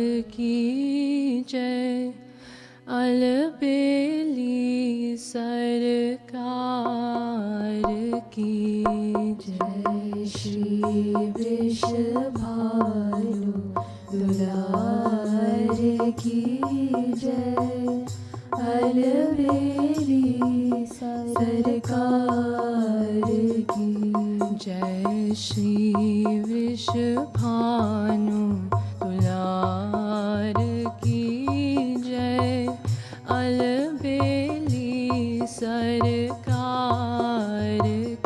की जय, अलबेली सरकार की जय, श्री वृषभानु दुलार की जय, अलबेली सरकार की जय, श्री वृषभानु दुलार की जय, अलबेली सरकार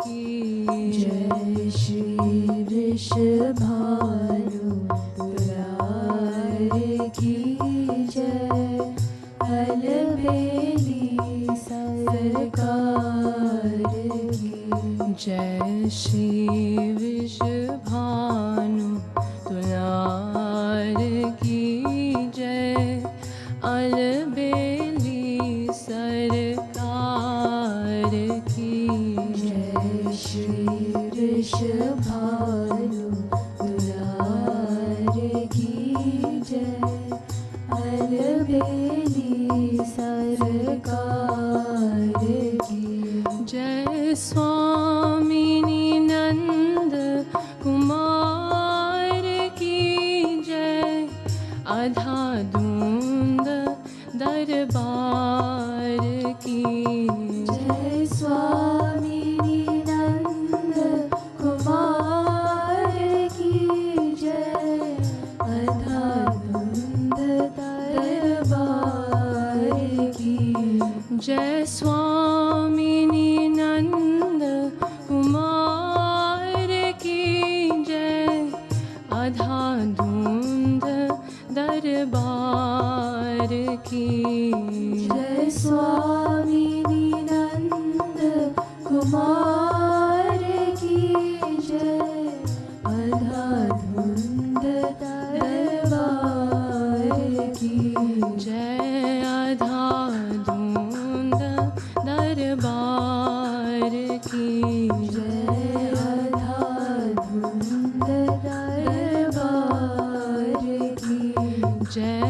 की जय, श्री वृषभानु दुलार की जय, अलबेली सरकार की जय, श्री वृषभानु दुलार की जय, अलबेली सरकार की जय, श्री वृषभानु दुलार की जय, अलबेली सरकार की जय, स्वामी निनंद कुमार की जय, अधाधुंद दरबार की जय, स्वामी निनंद कुमार की जय, अधाधुंद दरबार की जय, स्वामी निनंद कुमार की जय, अधाधुंद दरबार की जय, स्वामी निनंद कुमार की जय, अधाधुंद दरबार की जय, अधाधुंद दरबार की जय, अधाधुंद दरबार की जय,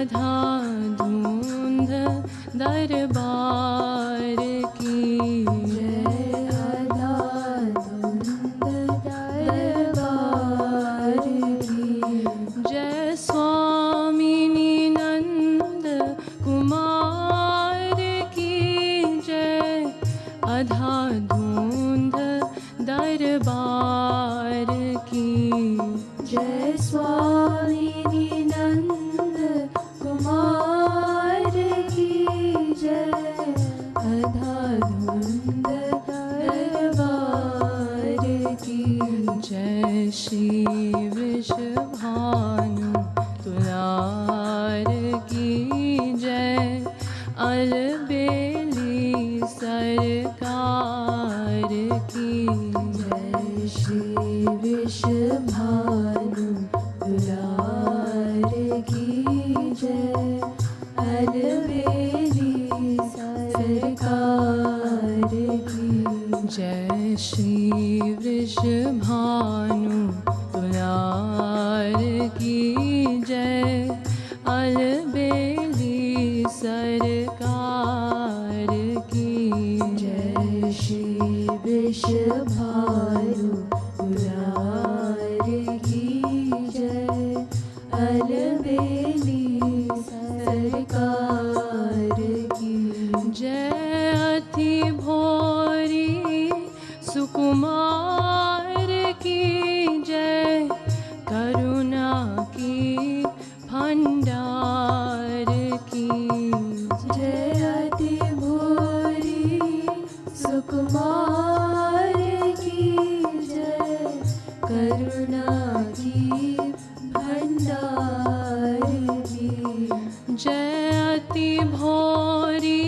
अधाधुंद दरबार की जय, अधाधुंद दरबार की जय, स्वामी निनंद कुमार की जय, अधाधुंद दरबार की जय, स्वामी निनंद कुमार की जय, अधाधुंद दरबार की जय, श्री वृषभानु दुलार की जय, अलबेली सरकार की जय, श्री वृषभानु दुलार की जय, अलबेली सरकार की जय, श्री वृषभानु दुलार की जय, अलबेली सरकार की जय, श्री वृषभानु दुलार की जय, अलबेली सरकार की जय, अति भोरी सुकुमार की जय, करुणा की भंडार की जय, अति भोरी सुकुमार की जय, करुणा की भंडार की जय, अति भोरी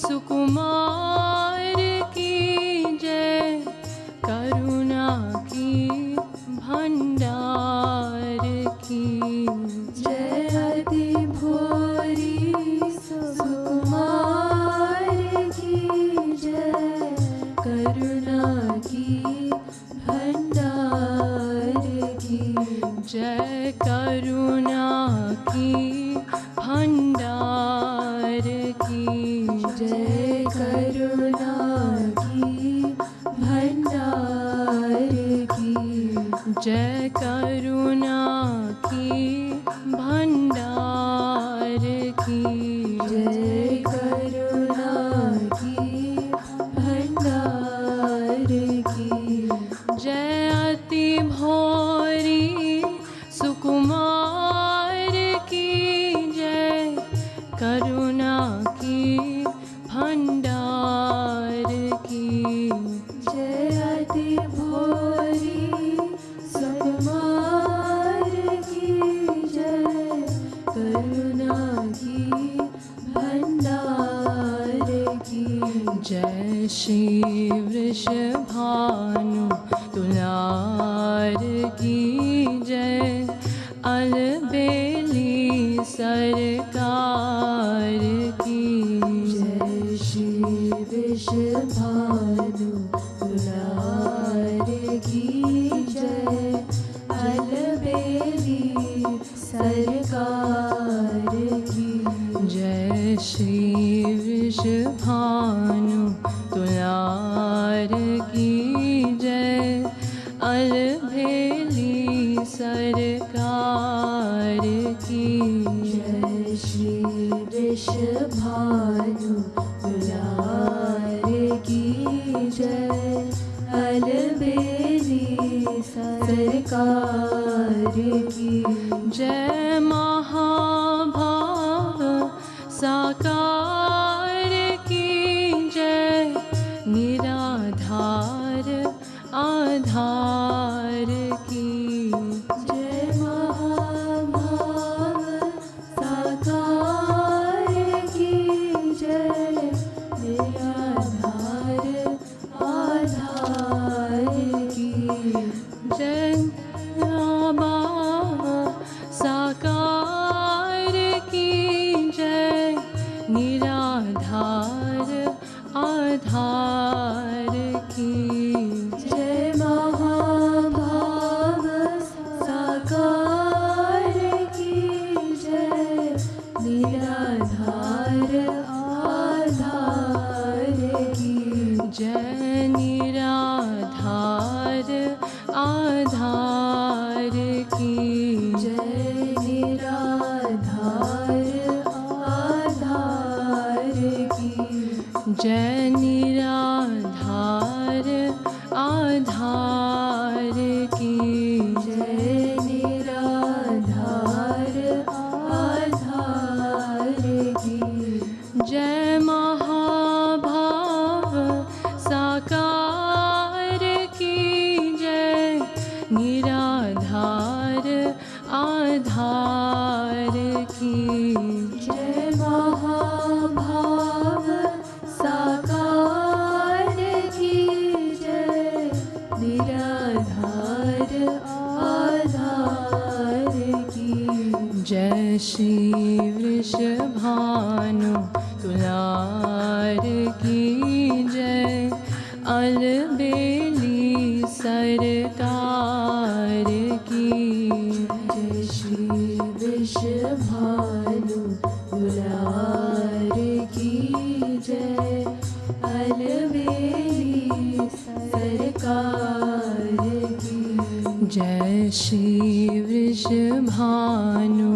सुकुमार की जय, करुणा की भंडार की जय, अति भोरी सुकुमार की जय, करुणा की भंडार की जय, करुणा की भंडार की जय करुणा की भंडार की जय करुणा की भंडार की जय करुणा की भंडार की जय अति भोरी सुकुमार की जय करुणा की भंडार की जय अति भोरी सुकुमार की जय करुणा की भंडार की जय श्री वृषभानु तुलार की जय अलबेली सरकार की जय श्री वृषभानु तुलार की जय अलबेली सरकार की जय श्री वृषभानु तुलार की जय अलबेली सरकार की जय श्री वृषभानु तुलार की जय अलबेली सरकार की जय महाभाव साकार की जय निराधार आधार की जय महाभाव साकार की जय निराधार आधार की जय महाभाव साकार की जय निराधार आधार की जय महाभाव साकार की जय निराधार आधार की जय निराधार आधार की जय निराधार आधार की जय निराधार आधार की जय निराधार आधार की जय महाभाव साकार की जय निराधार आधार की जय महाभाव साकार की जय निराधार आधार की जय श्री वृषभानु तुलार की जय अलबेली सरकार की जय श्री वृषभानु तुलार की जय अलबेली सरकार की जय श्री वृषभानु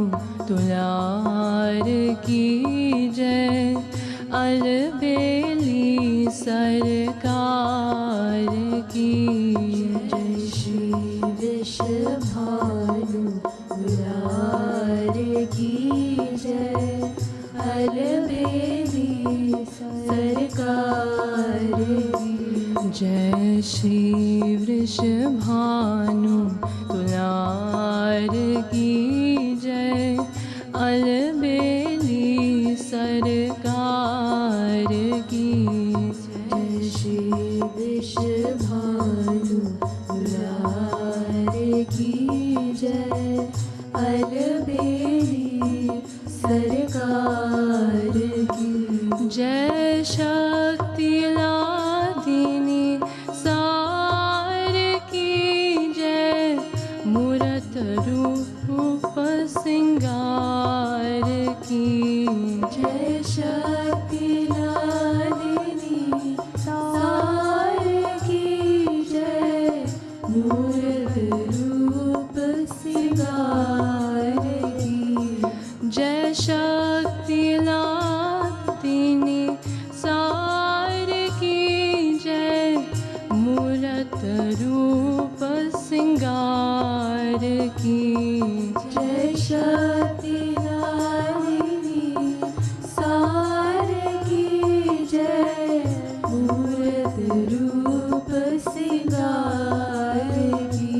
तुलार की जय अलबेली सरकार की जय श्री वृषभानु तुलार की जय अलबेली सरकार की जय श्री वृषभानु तुलार की जय अलबेली सरकार की जय श्री वृषभानु तुलार की जय अलबेली सरकार की जय शक्ति लादिनी सा सिंगार की जय शक्ति लादिनी सार की जय मूर्त रूप सिंगार की जय शक्ति लादिनी सार की जय मूर्त रूप सिंगार की जय शक्ति लादिनी सार की जय मूर्त रूप सिंगार की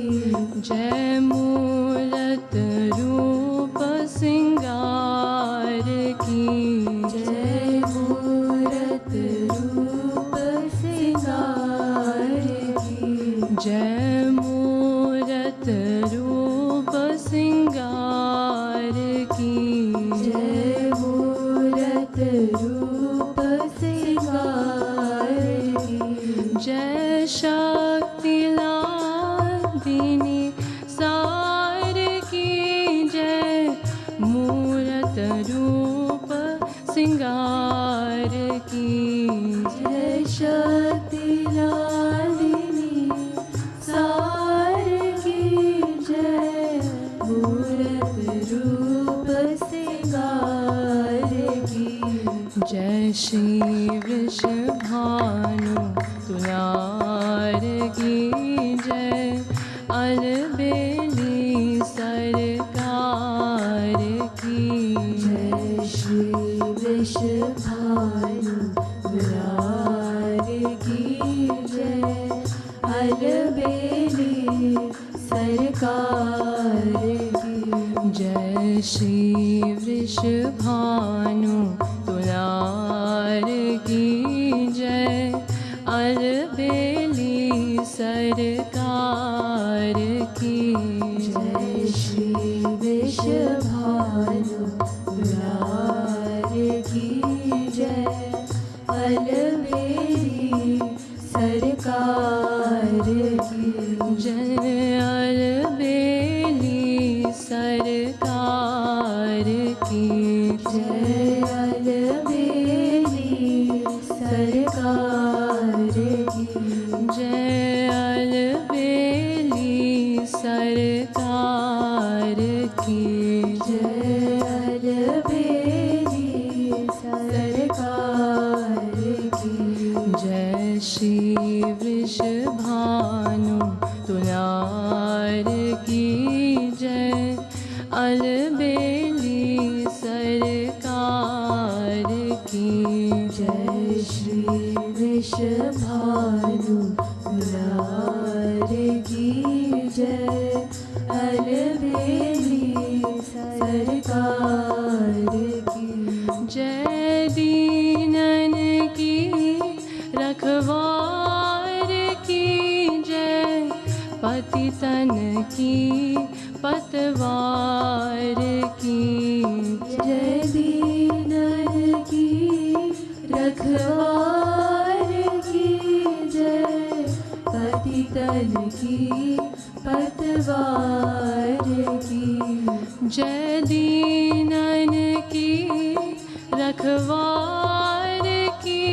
जय मूर्त रूप सिंगार की जय मूर्त रूप सिंगार की जय मूर्त रूप सिंगार की जय मूर्त रूप सिंगार की जय शक्ति लादिनी सार की जय मूर्त रूप सिंगार की जय शक्ति लादिनी सार की जय मूर्त रूप सिंगार की जय श्री वृषभानु तुलार की जय अलबेली सरकार की जय श्री वृषभानु तुलार की जय अलबेली सरकार की जय श्री वृषभानु तुलार की जय अलबेली सरकार की जय श्री वृषभानु तुलार की जय अलबेली सरकार की जय अलबेली सरकार की जय अलबेली सरकार की जय अलबेली सरकार की जय अलबेली सरकार की जय श्री वृषभानु तुलार की जय अलबेली सरकार की जय श्री वृषभानु तुलार की जय अलबेली सरकार की जय दीनन की रखवार की जय पतितन की पतवार की जय दीनन की रखवार की जय पतितन की पतवार की जय दीनन की रखवार की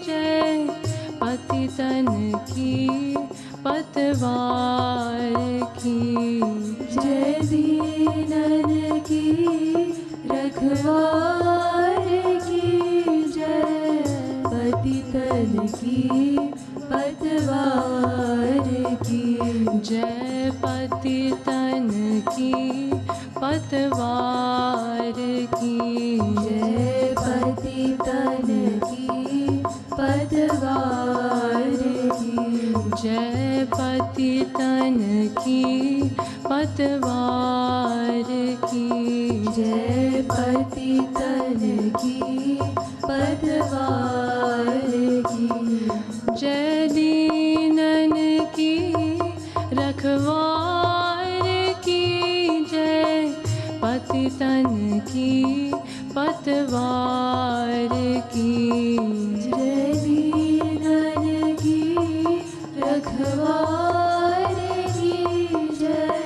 जय पतितन की पतवार की जय दीनन की रखवार की जय पतितन की पतवार की जय पतितन की पतवार की जय पतितन की पतवार की जय पतितन की पतवार की जय पतितन की पतवार की जय दीनन की रखवार की जय पतितन की पतवार की जय दीनन की रखवार की जय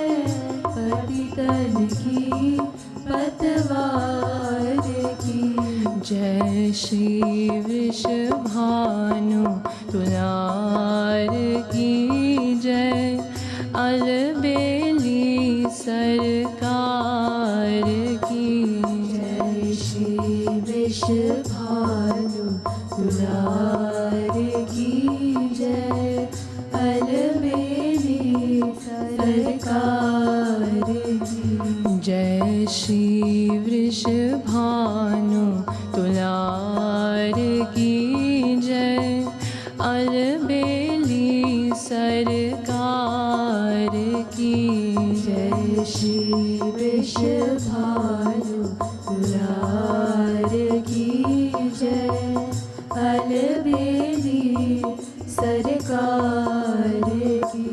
पतितन की पतवार सवार की। जय श्री वृषभानु तुलार की जय। अलबेली सरकार की जय श्री वृषभानु तुलार की जय। अलबेली सरकार की जय श्री वृषभानु तुलार की जय। अलबेली सरकार की जय श्री वृषभानु तुलार की जय। अलबेली सरकार की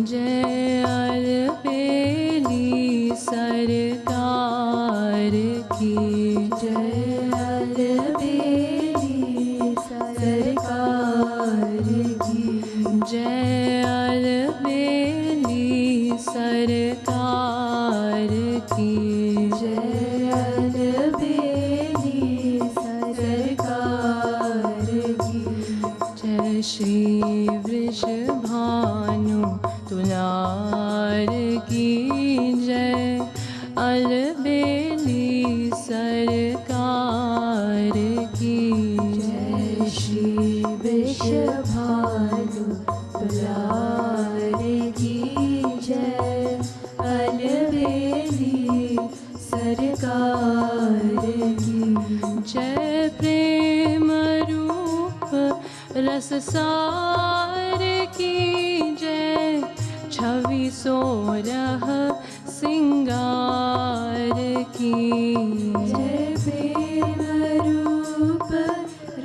जय। अलबेली सरकार की जय। अलबेली सरकार की जय। अलबेली सरकार की जय। अलबेली सरकार की जय श्री वृषभानु तुलार की जय। अलबेली सरकार की जय श्री वृषभानु तुलार की जय। अलबेली सरकार की जय। प्रेम रूप रस सार की जय। छवि सोरह सिंगार की जय। प्रेम रूप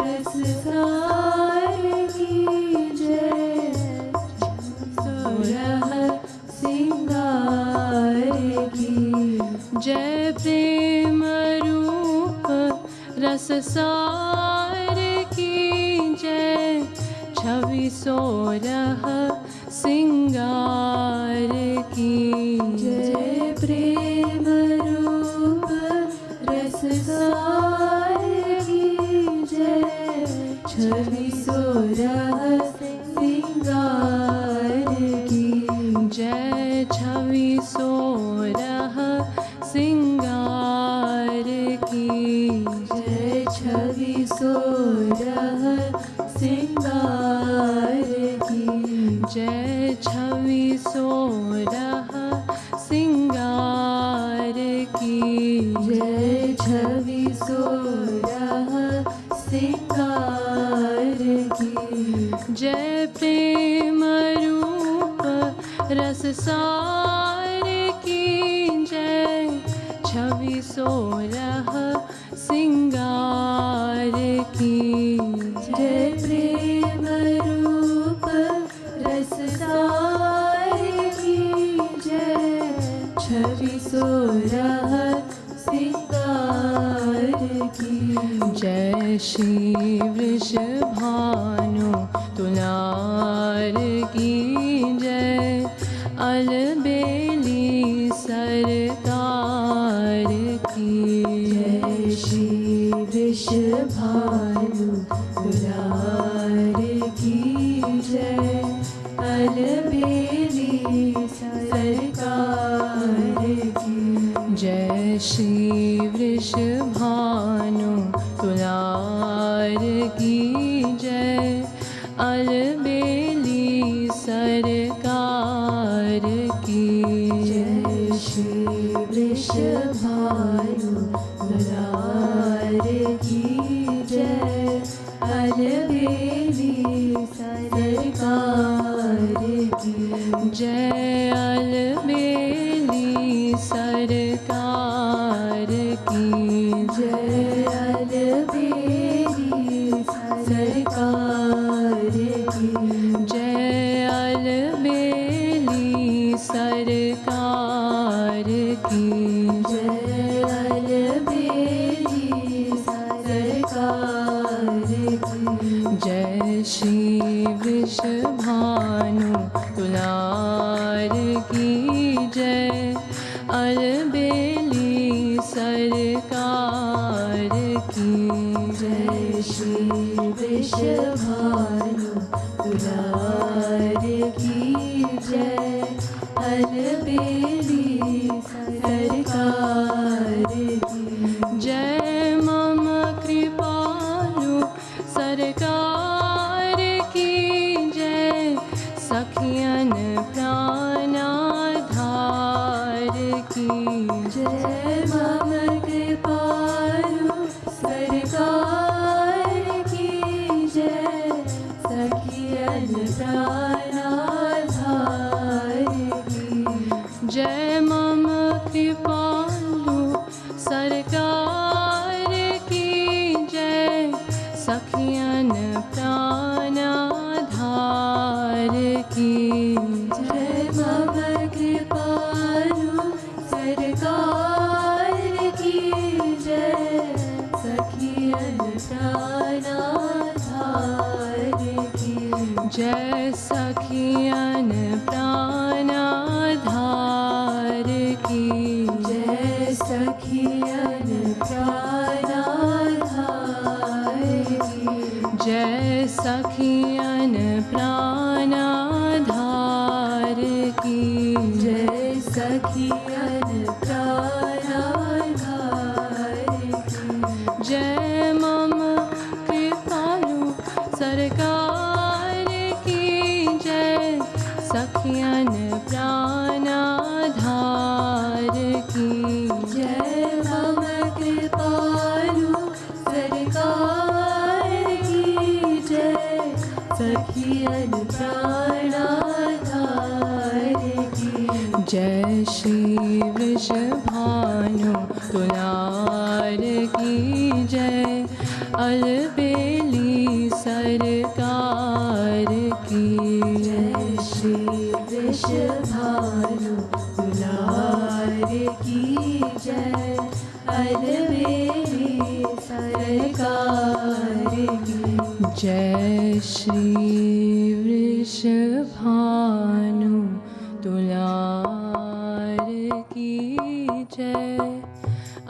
रस सार की जय। सोरह सिंगार की जय। प्रेम रूप रस सार की जय। छवि सोरह सिंगार की जय। प्रेम रूप रस सार की जय। छवि सोरह सिंगार की जय। छवि सोरह सिंगार की जय। छवि सोरह सिंगार की जय। छवि सोरह सिंगार की जय। छवि सोरह सिंगार की जय। प्रेम रूप रस सार की जय। छवि सोरह सिंगार की जय। प्रेम रूप रस सार की जय। छवि सोरह सिंगार की जय श्री वृषभानु तुलार की जय। अलबेली सरकार की जय श्री वृषभानु तुलार की जय। अलबेली सरकार की जय श्री वृषभानु तुलार की जय। अलबेली सरकार की जय श्री वृषभानु तुलार की जय। अलबेली सरकार की जय। अलबेली सरकार की जय। अलबेली सरकार की जय। अलबेली सरकार की जय। अलबेली सरकार की जय श्री वृषभानु तुलार की जय। अलबेली सरकार सरकार की। जय श्री वृषभानु दुलार की जय। अलबेली सरकार की जय मम कृपालु सरकार की जय। सखियन प्राणाधार की जय मम कृपालु सरकार की जय। सखियन प्राणाधार की जय मम कृपालु सरकार की जय। सखियन प्राणाधार की जय मम कृपालु सरकार की जय। सखियन प्राणाधार की जय सखियन प्राणाधार की जय सखियन प्राणाधार की जय सखियन प्राणाधार की जय सखियन प्राणाधार की जय मम कृपालु सरकार की जय। सखियन प्राणाधार की जय मम कृपालु सरकार की जय। सखियन प्राणाधार की जय श्री वृषभानु तुलार की जय। अलबेली सरकार की जय श्री वृषभानु दुलार की जय। अलबेली सरकार की जय श्री वृषभानु तुलार की जय।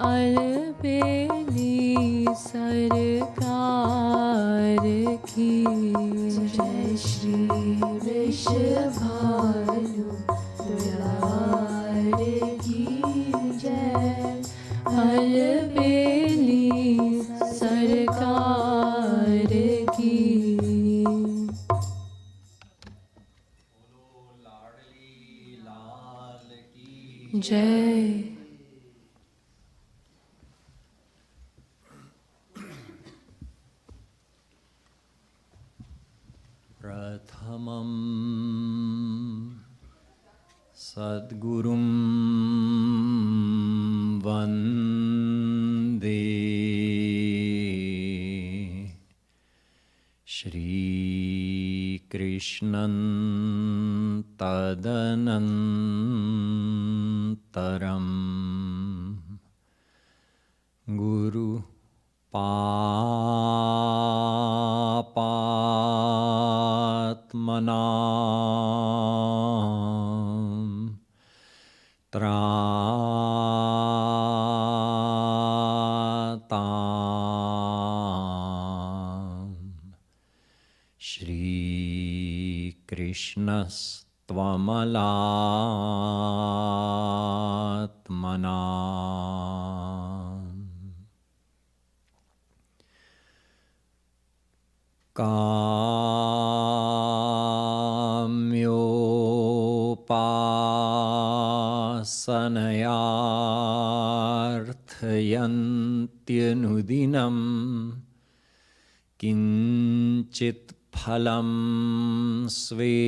अलबेली सरकार की जय श्री वृषभानु दुलार की जय। अलबेली सरकार की जय। प्रथमं सद्गुरुं वन्दे श्रीकृष्णं तदनन्तरं गुरुपापात्मना त्रातां श्रीकृष्णस्त्वमलात्मना काम्योपासनयार्थयन्त्यनुदिनं किञ्चित् फलं स्वेप्सितम्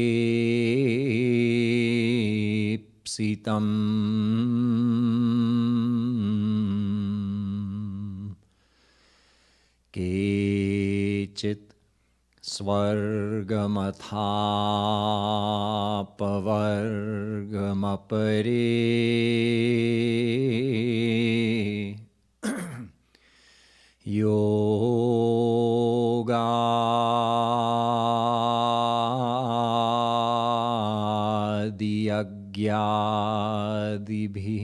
केचित् स्वर्गमथापवर्गमपरे योगादियज्ञादिभिः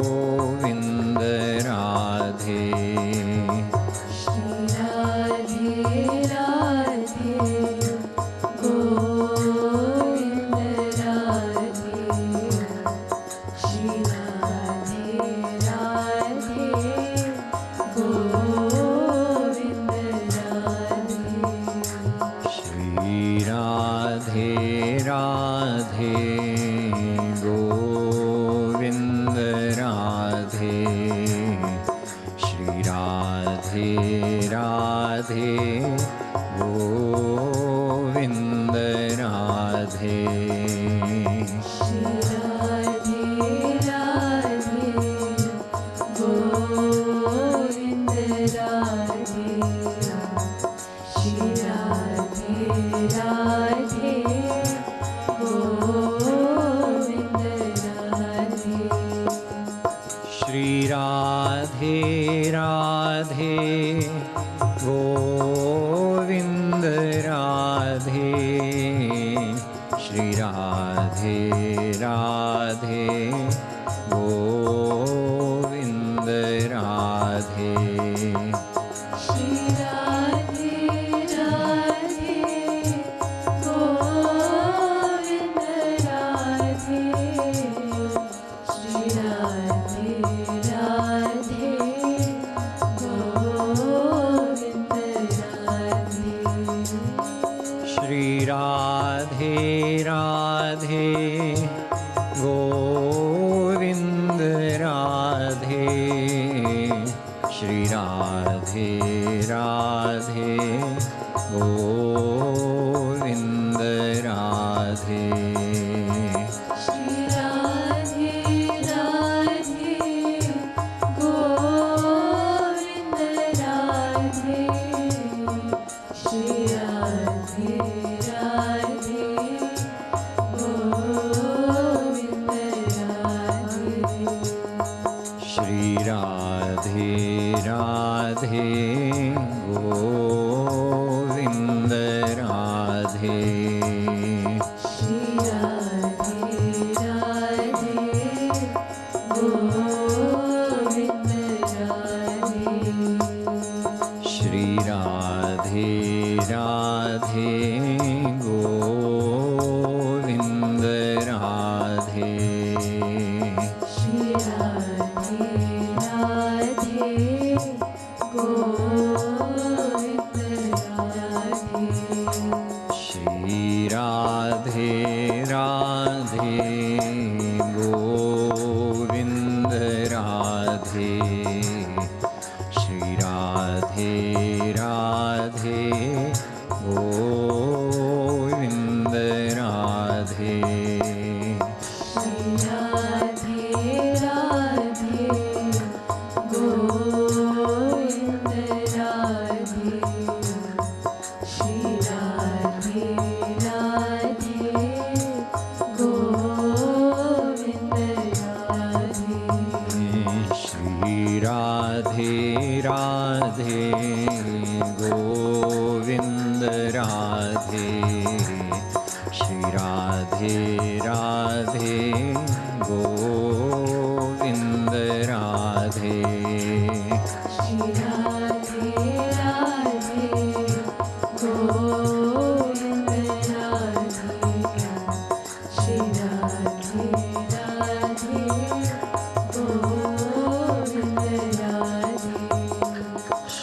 Govind Radhe.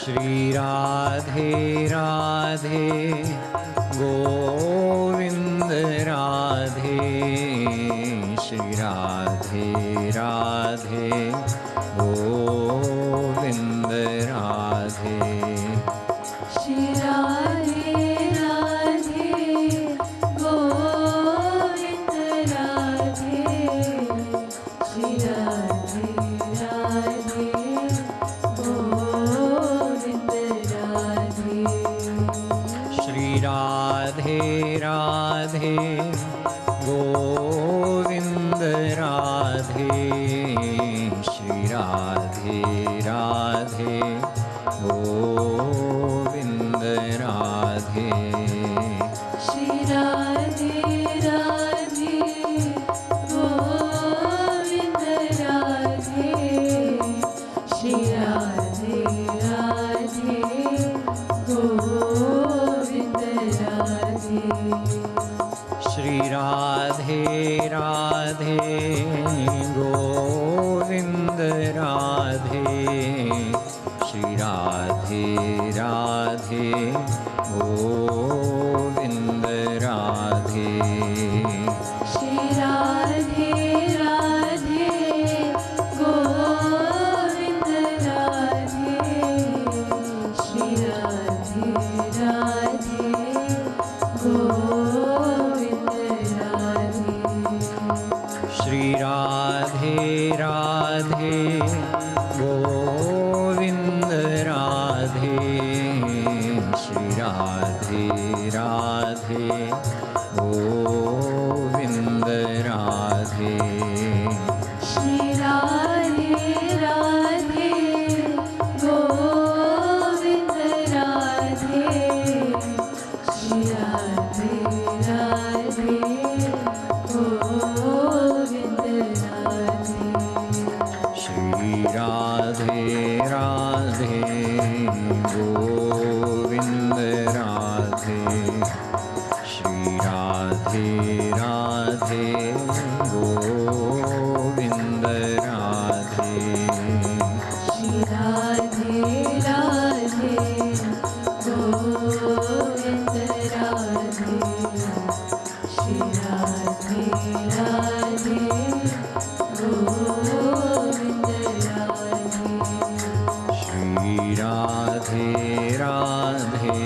Shri Radhe Radhe Govinda Govind Radhe Shri Radhe Radhe Govind Radhe Shri Radhe Radhe Govind Radhe Shri Radhe Radhe Govind Radhe Shri Radhe Radhe Govind Radhe Shri Radhe Radhe Govind Radhe Shri Radhe Radhe Govind Radhe Shri Radhe Radhe Govind Radhe Shri Radhe Radhe Govind Radhe Shri Radhe Radhe Govind Radhe Shri Radhe Radhe Govind Radhe Shri Radhe Radhe Govind Radhe Shri Radhe Radhe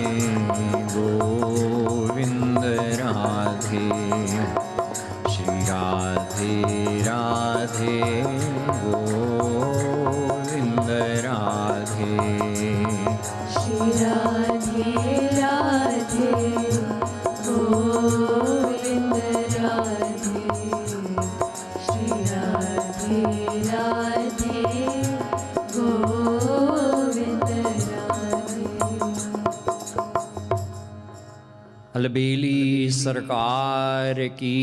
Govind Radhe Shri Radhe Radhe Govind Radhe Shri Radhe Radhe Govind Radhe Shri Radhe Radhe Govind Radhe अलबेली सरकार की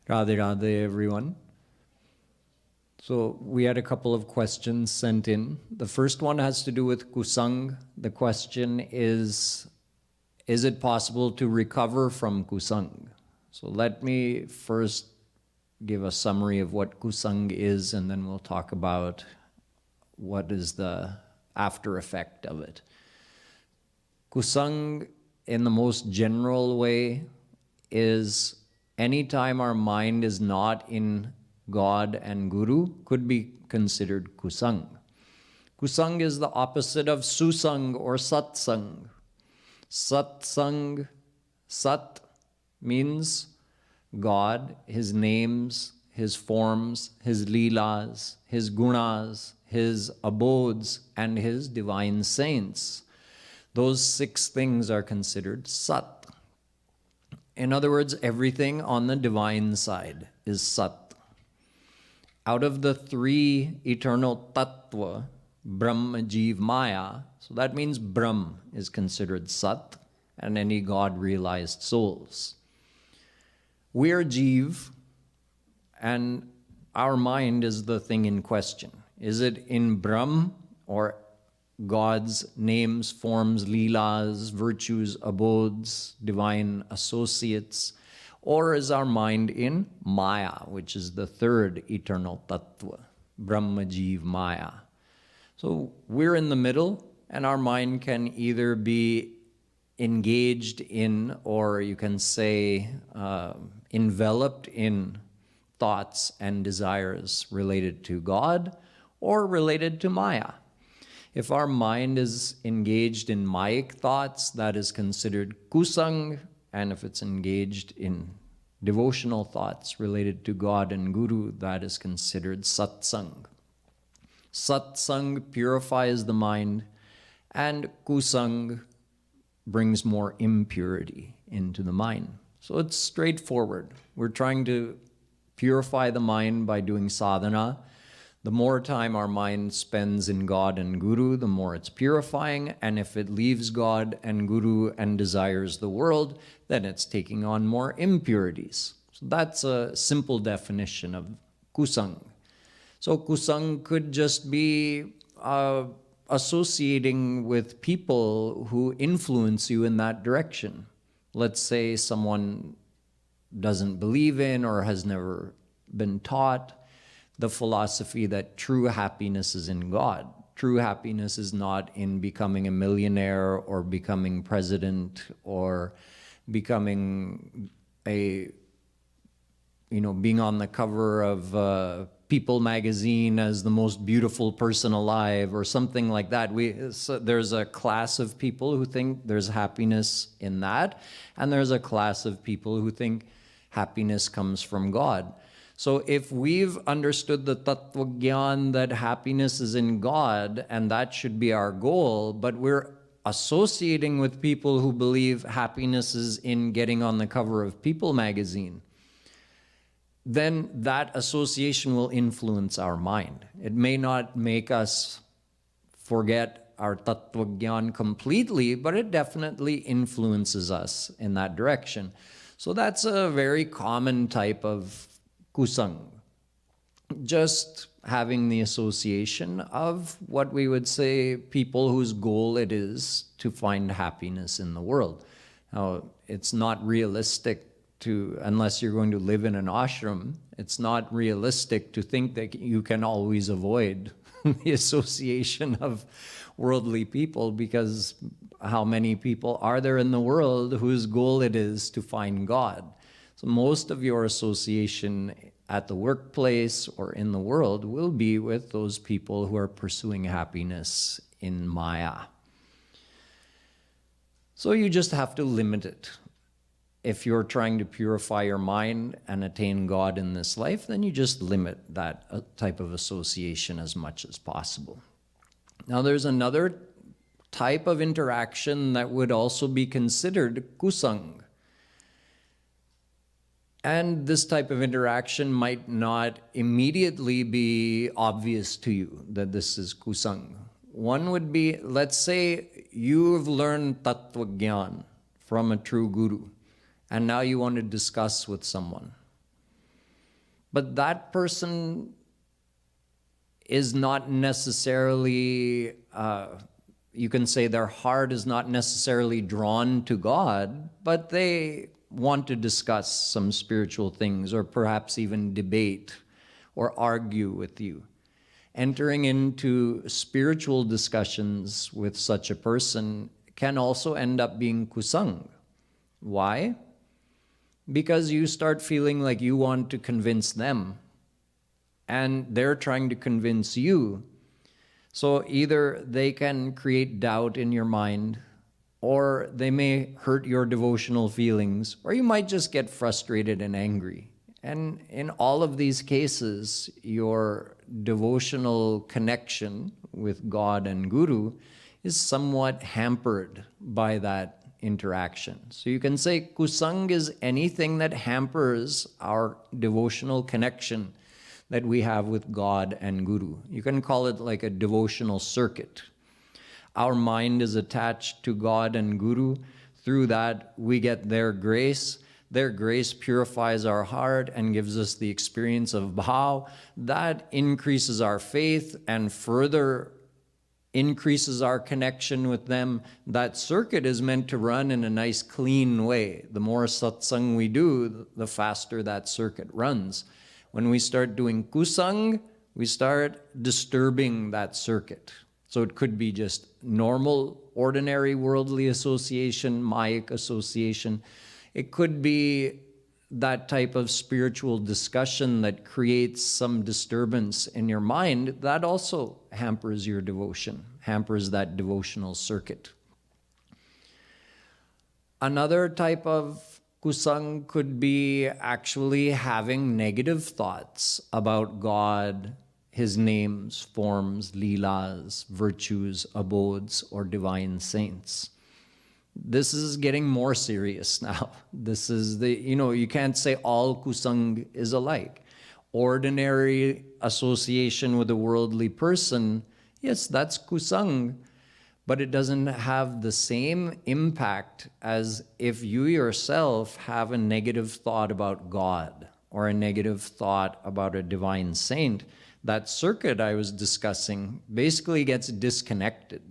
Radhe Radhe, everyone. So we had a couple of questions sent in. The first one has to do with kusang. The question is it possible to recover from kusang? So let me first give a summary of what kusang is, and then we'll talk about what is the after effect of it. Kusang, in the most general way, is anytime our mind is not in God and Guru, could be considered kusang. Kusang is the opposite of susang or satsang. Satsang, sat means God, His names, His forms, His leelas, His gunas, His abodes, and His divine saints. Those 6 things are considered sat. In other words, everything on the divine side is sat. Out of the 3 eternal tattva, Brahma, Jeev, Maya, so that means Brahm is considered sat, and any God-realized souls. We are Jeev, and our mind is the thing in question. Is it in Brahm, or God's names, forms, leelas, virtues, abodes, divine associates? Or is our mind in Maya, which is the 3rd eternal tattva, Brahma, Jeev, Maya? So we're in the middle, and our mind can either be engaged in, or you can say enveloped in thoughts and desires related to God or related to Maya. If our mind is engaged in Mayic thoughts, that is considered kusang, and if it's engaged in devotional thoughts related to God and Guru, that is considered satsang. Satsang purifies the mind, and kusang brings more impurity into the mind. So it's straightforward. We're trying to purify the mind by doing sadhana. The more time our mind spends in God and Guru, the more it's purifying. And if it leaves God and Guru and desires the world, then it's taking on more impurities. So that's a simple definition of kusang. So kusang could just be associating with people who influence you in that direction. Let's say someone doesn't believe in or has never been taught the philosophy that true happiness is in God. True happiness is not in becoming a millionaire or becoming president or becoming being on the cover of People magazine as the most beautiful person alive or something like that. There's a class of people who think there's happiness in that, and there's a class of people who think happiness comes from God. So if we've understood the Tattva Gyan that happiness is in God and that should be our goal, but we're associating with people who believe happiness is in getting on the cover of People magazine, then that association will influence our mind. It may not make us forget our Tattva Gyan completely, but it definitely influences us in that direction. So that's a very common type of kusang. Just having the association of what we would say people whose goal it is to find happiness in the world. Now, it's not realistic unless you're going to live in an ashram, it's not realistic to think that you can always avoid the association of worldly people, because how many people are there in the world whose goal it is to find God? So most of your association at the workplace or in the world will be with those people who are pursuing happiness in Maya. So you just have to limit it. If you're trying to purify your mind and attain God in this life, then you just limit that type of association as much as possible. Now, there's another type of interaction that would also be considered kusang. And this type of interaction might not immediately be obvious to you that this is kusang. One would be, let's say you've learned Tattva Gyan from a true guru, and now you want to discuss with someone. But that person is not necessarily, you can say their heart is not necessarily drawn to God, but they want to discuss some spiritual things or perhaps even debate or argue with you. Entering into spiritual discussions with such a person can also end up being kusang. Why? Because you start feeling like you want to convince them and they're trying to convince you. So either they can create doubt in your mind, or they may hurt your devotional feelings, or you might just get frustrated and angry. And in all of these cases, your devotional connection with God and Guru is somewhat hampered by that interaction. So you can say kusang is anything that hampers our devotional connection that we have with God and Guru. You can call it like a devotional circuit. Our mind is attached to God and Guru. Through that, we get their grace. Their grace purifies our heart and gives us the experience of bhav. That increases our faith and further increases our connection with them. That circuit is meant to run in a nice, clean way. The more satsang we do, the faster that circuit runs. When we start doing kusang, we start disturbing that circuit. So it could be just normal, ordinary worldly association, Mayic association. It could be that type of spiritual discussion that creates some disturbance in your mind. That also hampers your devotion, hampers that devotional circuit. Another type of kusang could be actually having negative thoughts about God, His names, forms, leelas, virtues, abodes, or divine saints. This is getting more serious now. This is you can't say all kusang is alike. Ordinary association with a worldly person, yes, that's kusang, but it doesn't have the same impact as if you yourself have a negative thought about God or a negative thought about a divine saint. that circuit I was discussing basically gets disconnected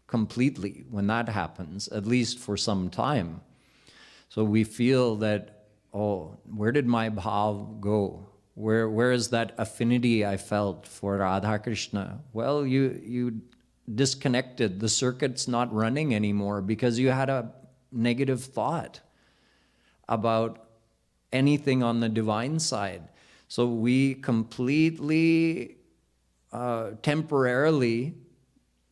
completely when that happens, at least for some time. So we feel that, oh, where did my bhav go? Where is that affinity I felt for Radha Krishna? Well, you disconnected. The circuit's not running anymore because you had a negative thought about anything on the divine side. So we completely, temporarily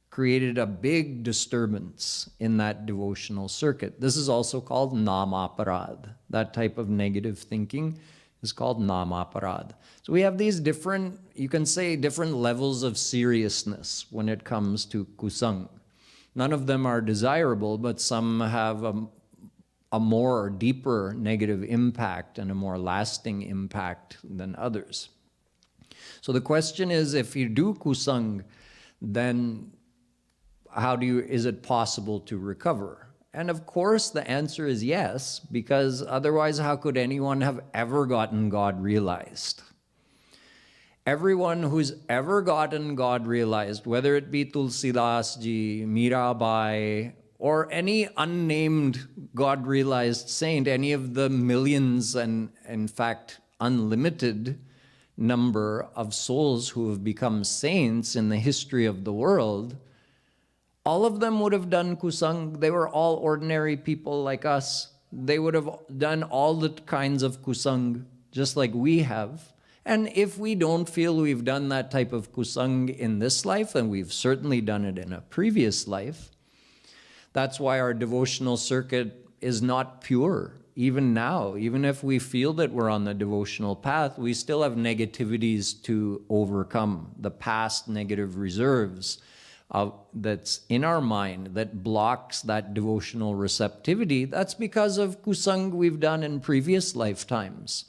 created a big disturbance in that devotional circuit. This is also called namaparad. That type of negative thinking is called namaparad. So we have these different, you can say, different levels of seriousness when it comes to kusang. None of them are desirable, but some have a more deeper negative impact and a more lasting impact than others. So the question is, if you do kusang, then is it possible to recover? And of course the answer is yes, because otherwise how could anyone have ever gotten God realized? Everyone who's ever gotten God realized, whether it be Tulsidas Ji, Mirabai, or any unnamed God-realized saint, any of the millions and, in fact, unlimited number of souls who have become saints in the history of the world, all of them would have done kusang. They were all ordinary people like us. They would have done all the kinds of kusang just like we have. And if we don't feel we've done that type of kusang in this life, and we've certainly done it in a previous life, that's why our devotional circuit is not pure. Even now, even if we feel that we're on the devotional path, we still have negativities to overcome. The past negative reserves that's in our mind that blocks that devotional receptivity, that's because of kusang we've done in previous lifetimes.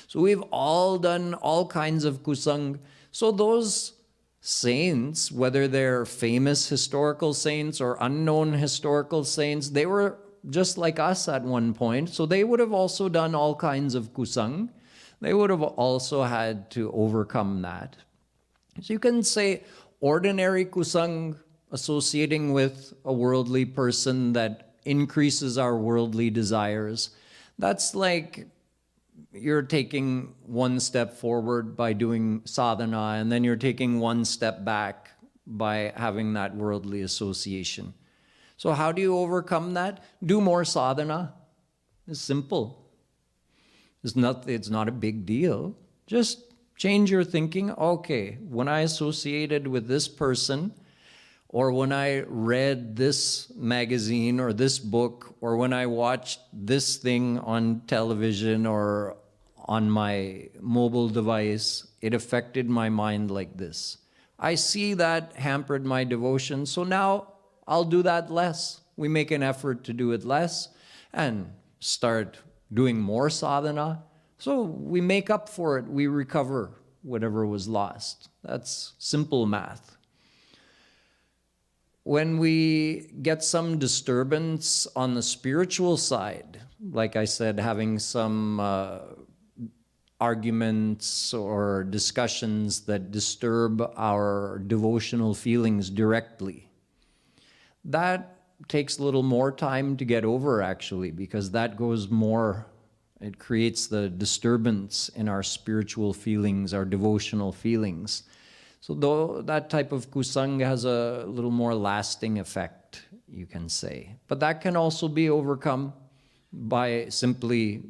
So we've all done all kinds of kusang. So those saints, whether they're famous historical saints or unknown historical saints, they were just like us at one point. So they would have also done all kinds of kusang. They would have also had to overcome that. So you can say ordinary kusang associating with a worldly person that increases our worldly desires. That's like you're taking one step forward by doing sadhana, and then you're taking one step back by having that worldly association. So how do you overcome that? Do more sadhana. It's simple. It's not a big deal. Just change your thinking. Okay, when I associated with this person, or when I read this magazine or this book, or when I watched this thing on television or on my mobile device, it affected my mind like this. I see that hampered my devotion, so now I'll do that less. We make an effort to do it less and start doing more sadhana. So we make up for it, we recover whatever was lost. That's simple math. When we get some disturbance on the spiritual side, like I said, having some arguments or discussions that disturb our devotional feelings directly, that takes a little more time to get over, actually, because that goes more, it creates the disturbance in our spiritual feelings, our devotional feelings. So though that type of kusang has a little more lasting effect, you can say. But that can also be overcome by simply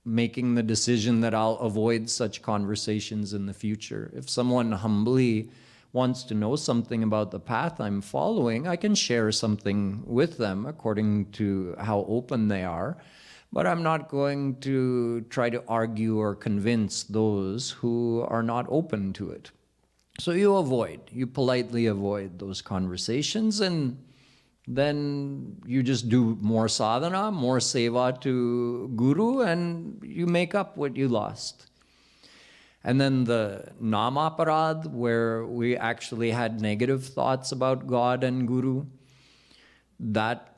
making the decision that I'll avoid such conversations in the future. If someone humbly wants to know something about the path I'm following, I can share something with them according to how open they are. But I'm not going to try to argue or convince those who are not open to it. So you politely avoid those conversations, and then you just do more sadhana, more seva to Guru, and you make up what you lost. And then the namaparad, where we actually had negative thoughts about God and Guru, that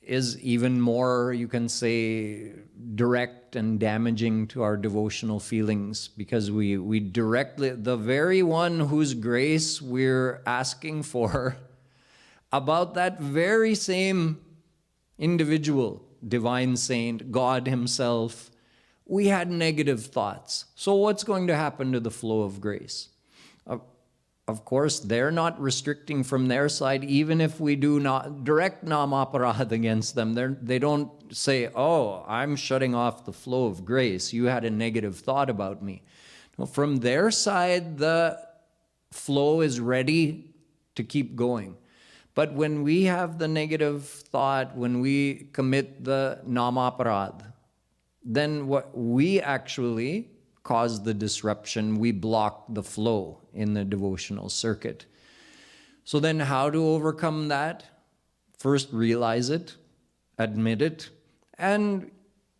is even more, you can say, direct and damaging to our devotional feelings, because we directly, the very one whose grace we're asking for, about that very same individual, divine saint, God himself, we had negative thoughts. So what's going to happen to the flow of grace? Of course, they're not restricting from their side, even if we do not direct namaparad against them. They don't say, oh, I'm shutting off the flow of grace. You had a negative thought about me. No, from their side, the flow is ready to keep going. But when we have the negative thought, when we commit the namaparad, then what we actually cause the disruption, we block the flow in the devotional circuit. So then how to overcome that? First, realize it, admit it, and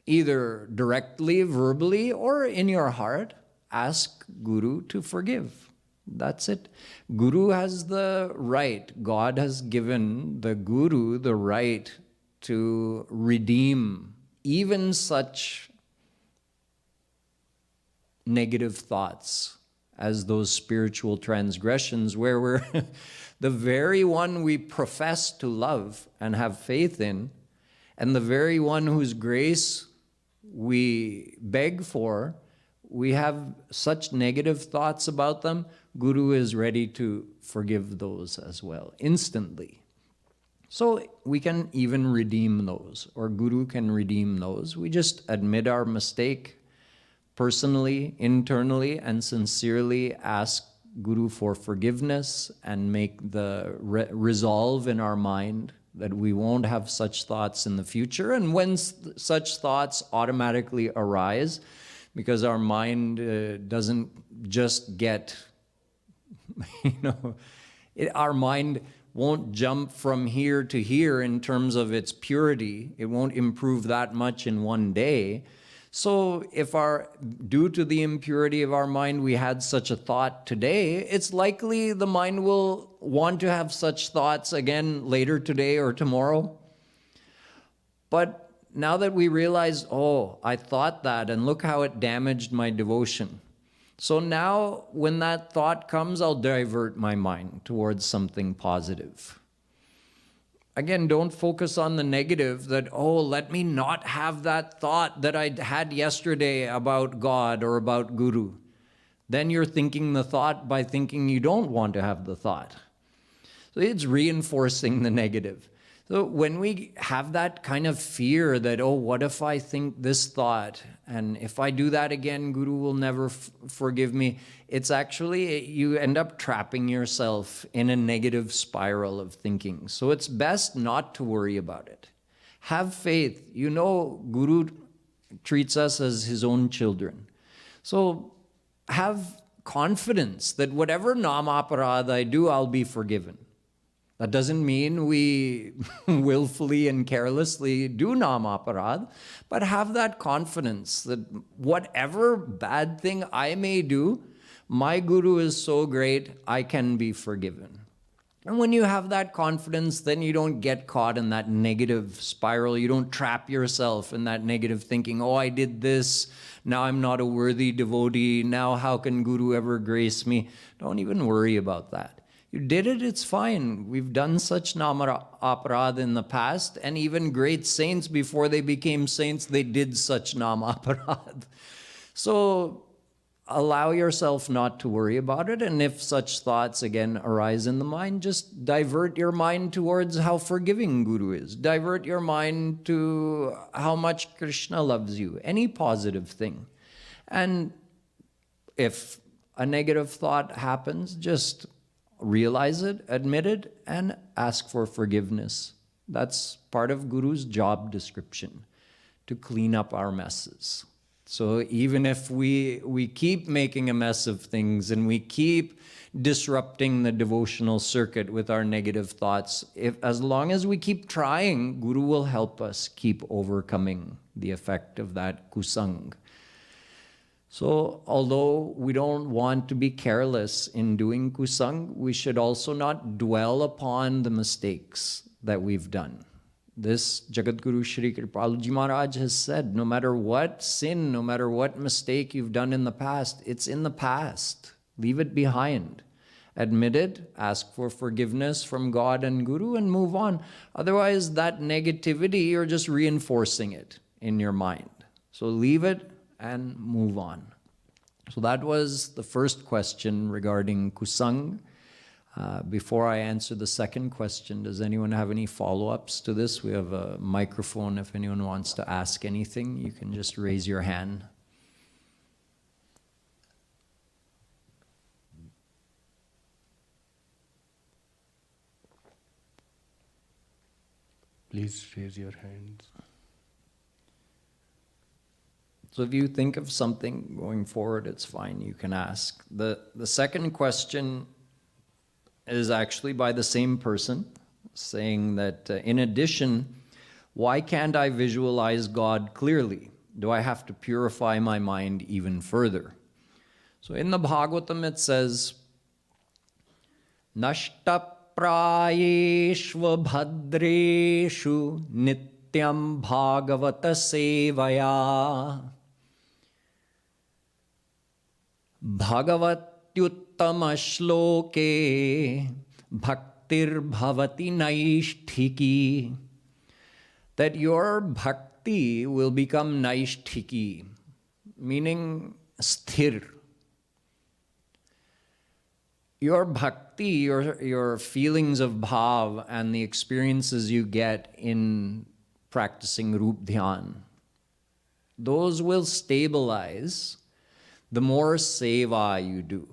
either directly, verbally, or in your heart, ask Guru to forgive. That's it. Guru has the right, God has given the Guru the right to redeem even such negative thoughts as those spiritual transgressions where we're the very one we profess to love and have faith in, and the very one whose grace we beg for, we have such negative thoughts about them. Guru is ready to forgive those as well, instantly. So we can even redeem those, or Guru can redeem those. We just admit our mistake personally, internally, and sincerely ask Guru for forgiveness and make the resolve in our mind that we won't have such thoughts in the future. And when such thoughts automatically arise, because our mind doesn't just get, our mind won't jump from here to here in terms of its purity. It won't improve that much in one day. So if due to the impurity of our mind, we had such a thought today, it's likely the mind will want to have such thoughts again later today or tomorrow. But now that we realize, oh, I thought that, and look how it damaged my devotion. So now when that thought comes, I'll divert my mind towards something positive. Again, don't focus on the negative that, oh, let me not have that thought that I had yesterday about God or about Guru. Then you're thinking the thought by thinking you don't want to have the thought. So it's reinforcing the negative. So when we have that kind of fear that, oh, what if I think this thought? And if I do that again, Guru will never forgive me. It's actually, you end up trapping yourself in a negative spiral of thinking. So it's best not to worry about it. Have faith. You know, Guru treats us as his own children. So have confidence that whatever namaparad I do, I'll be forgiven. That doesn't mean we willfully and carelessly do namaparad, but have that confidence that whatever bad thing I may do, my Guru is so great, I can be forgiven. And when you have that confidence, then you don't get caught in that negative spiral. You don't trap yourself in that negative thinking, oh, I did this, now I'm not a worthy devotee, now how can Guru ever grace me? Don't even worry about that. You did it, it's fine. We've done such namaparad in the past, and even great saints, before they became saints, they did such namaparad. So allow yourself not to worry about it, and if such thoughts again arise in the mind, just divert your mind towards how forgiving Guru is. Divert your mind to how much Krishna loves you, any positive thing. And if a negative thought happens, just realize it, admit it, and ask for forgiveness. That's part of Guru's job description, to clean up our messes. So even if we keep making a mess of things and we keep disrupting the devotional circuit with our negative thoughts, as long as we keep trying, Guru will help us keep overcoming the effect of that kusang. So although we don't want to be careless in doing kusang, we should also not dwell upon the mistakes that we've done. This Jagadguru Shree Kripalu Ji Maharaj has said, no matter what sin, no matter what mistake you've done in the past, it's in the past. Leave it behind. Admit it, ask for forgiveness from God and Guru, and move on. Otherwise, that negativity, you're just reinforcing it in your mind. So leave it and move on. So that was the first question regarding kusang. Before I answer the second question, does anyone have any follow-ups to this? We have a microphone. If anyone wants to ask anything, you can just raise your hand. Please raise your hands. So if you think of something going forward, it's fine, you can ask. The second question is actually by the same person, saying that in addition, why can't I visualize God clearly? Do I have to purify my mind even further? So in the Bhagavatam it says, Nashta prayeshva bhadreshu nityam bhagavata sevaya bhagavatyuttama shloke bhaktir bhavati naishthiki. That your bhakti will become naishthiki, meaning sthir. Your bhakti, your feelings of bhav and the experiences you get in practicing Rup Dhyan, those will stabilize the more seva you do.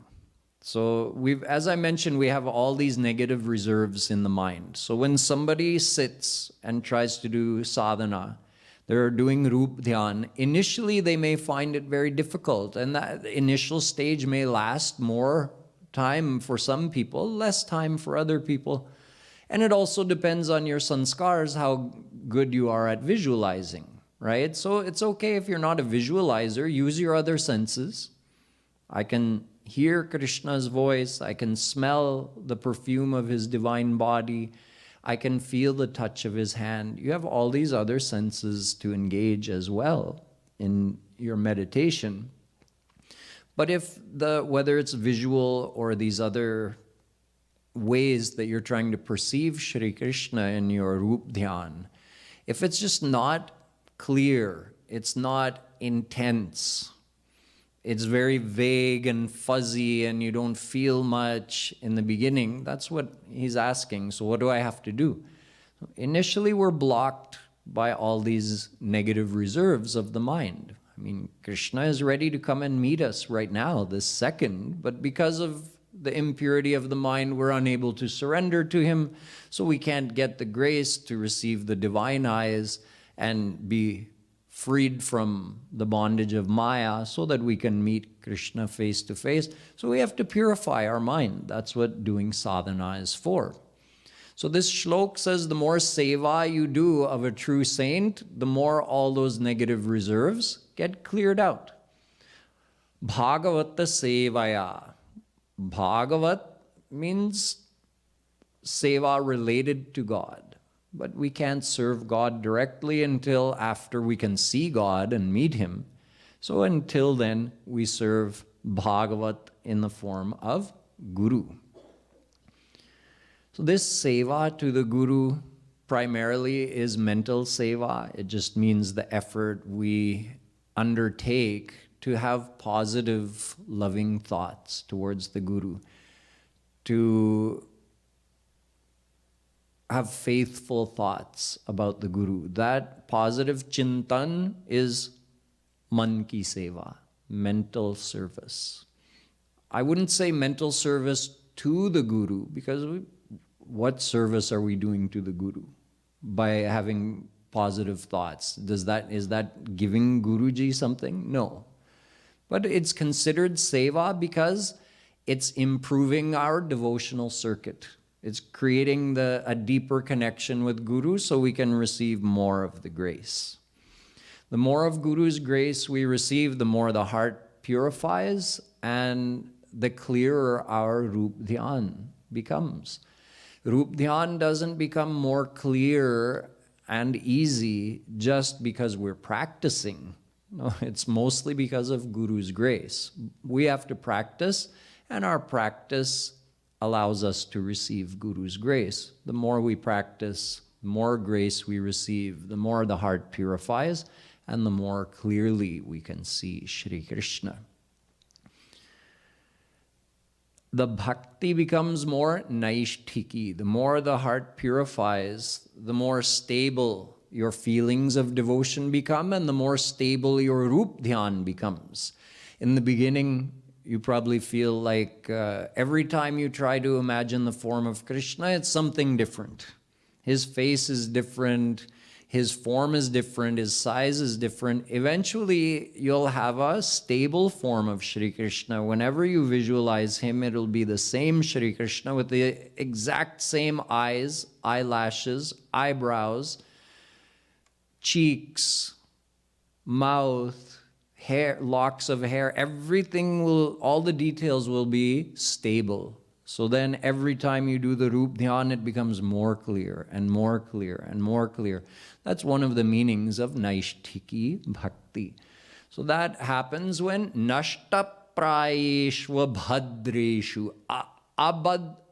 So as I mentioned, we have all these negative reserves in the mind. So when somebody sits and tries to do sadhana, they're doing Rup Dhyan, initially they may find it very difficult, and that initial stage may last more time for some people, less time for other people. And it also depends on your sanskars, how good you are at visualizing, right? So it's okay if you're not a visualizer, use your other senses. I can hear Krishna's voice, I can smell the perfume of his divine body, I can feel the touch of his hand. You have all these other senses to engage as well in your meditation. But if whether it's visual or these other ways that you're trying to perceive Shri Krishna in your Rup Dhyan, if it's just not clear, it's not intense, it's very vague and fuzzy and you don't feel much in the beginning, that's what he's asking. So what do I have to do? Initially, we're blocked by all these negative reserves of the mind. I mean, Krishna is ready to come and meet us right now, this second, but because of the impurity of the mind, we're unable to surrender to him, so we can't get the grace to receive the divine eyes and be freed from the bondage of Maya so that we can meet Krishna face to face. So we have to purify our mind. That's what doing sadhana is for. So this shlok says the more seva you do of a true saint, the more all those negative reserves get cleared out. Bhagavata sevaya. Bhagavat means seva related to God. But we can't serve God directly until after we can see God and meet him. So until then, we serve Bhagavat in the form of Guru. So this seva to the Guru primarily is mental seva. It just means the effort we undertake to have positive, loving thoughts towards the Guru, to have faithful thoughts about the Guru. That positive chintan is man ki seva, mental service. I wouldn't say mental service to the Guru, because what service are we doing to the Guru by having positive thoughts? Is that giving Guruji something? No. But it's considered seva because it's improving our devotional circuit. It's creating a deeper connection with Guru so we can receive more of the grace. The more of Guru's grace we receive, the more the heart purifies and the clearer our Rup Dhyan becomes. Rup Dhyan doesn't become more clear and easy just because we're practicing. No, it's mostly because of Guru's grace. We have to practice, and our practice allows us to receive Guru's grace. The more we practice, the more grace we receive, the more the heart purifies, and the more clearly we can see Shri Krishna. The bhakti becomes more naishtiki. The more the heart purifies, the more stable your feelings of devotion become, and the more stable your rup dhyan becomes. In the beginning, you probably feel like every time you try to imagine the form of Krishna, it's something different. His face is different, his form is different, his size is different. Eventually, you'll have a stable form of Shri Krishna. Whenever you visualize him, it'll be the same Shri Krishna with the exact same eyes, eyelashes, eyebrows, cheeks, mouth, hair, locks of hair. Everything will, all the details will be stable. So then every time you do the Rup Dhyan, it becomes more clear and more clear and more clear. That's one of the meanings of Naishtiki Bhakti. So that happens when Nashta Prayeshva Bhadreshu.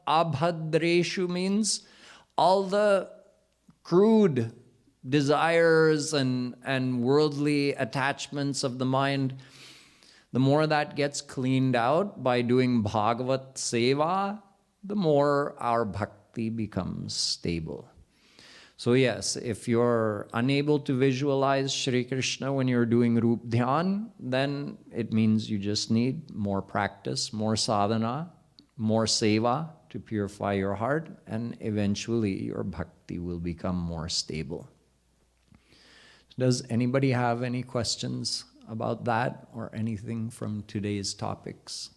Abhadreshu means all the crude desires and worldly attachments of the mind. The more that gets cleaned out by doing Bhagavat Seva, the more our bhakti becomes stable. So yes, if you're unable to visualize Shri Krishna when you're doing Rup Dhyan, then it means you just need more practice, more sadhana, more seva to purify your heart, and eventually your bhakti will become more stable. Does anybody have any questions about that or anything from today's topics?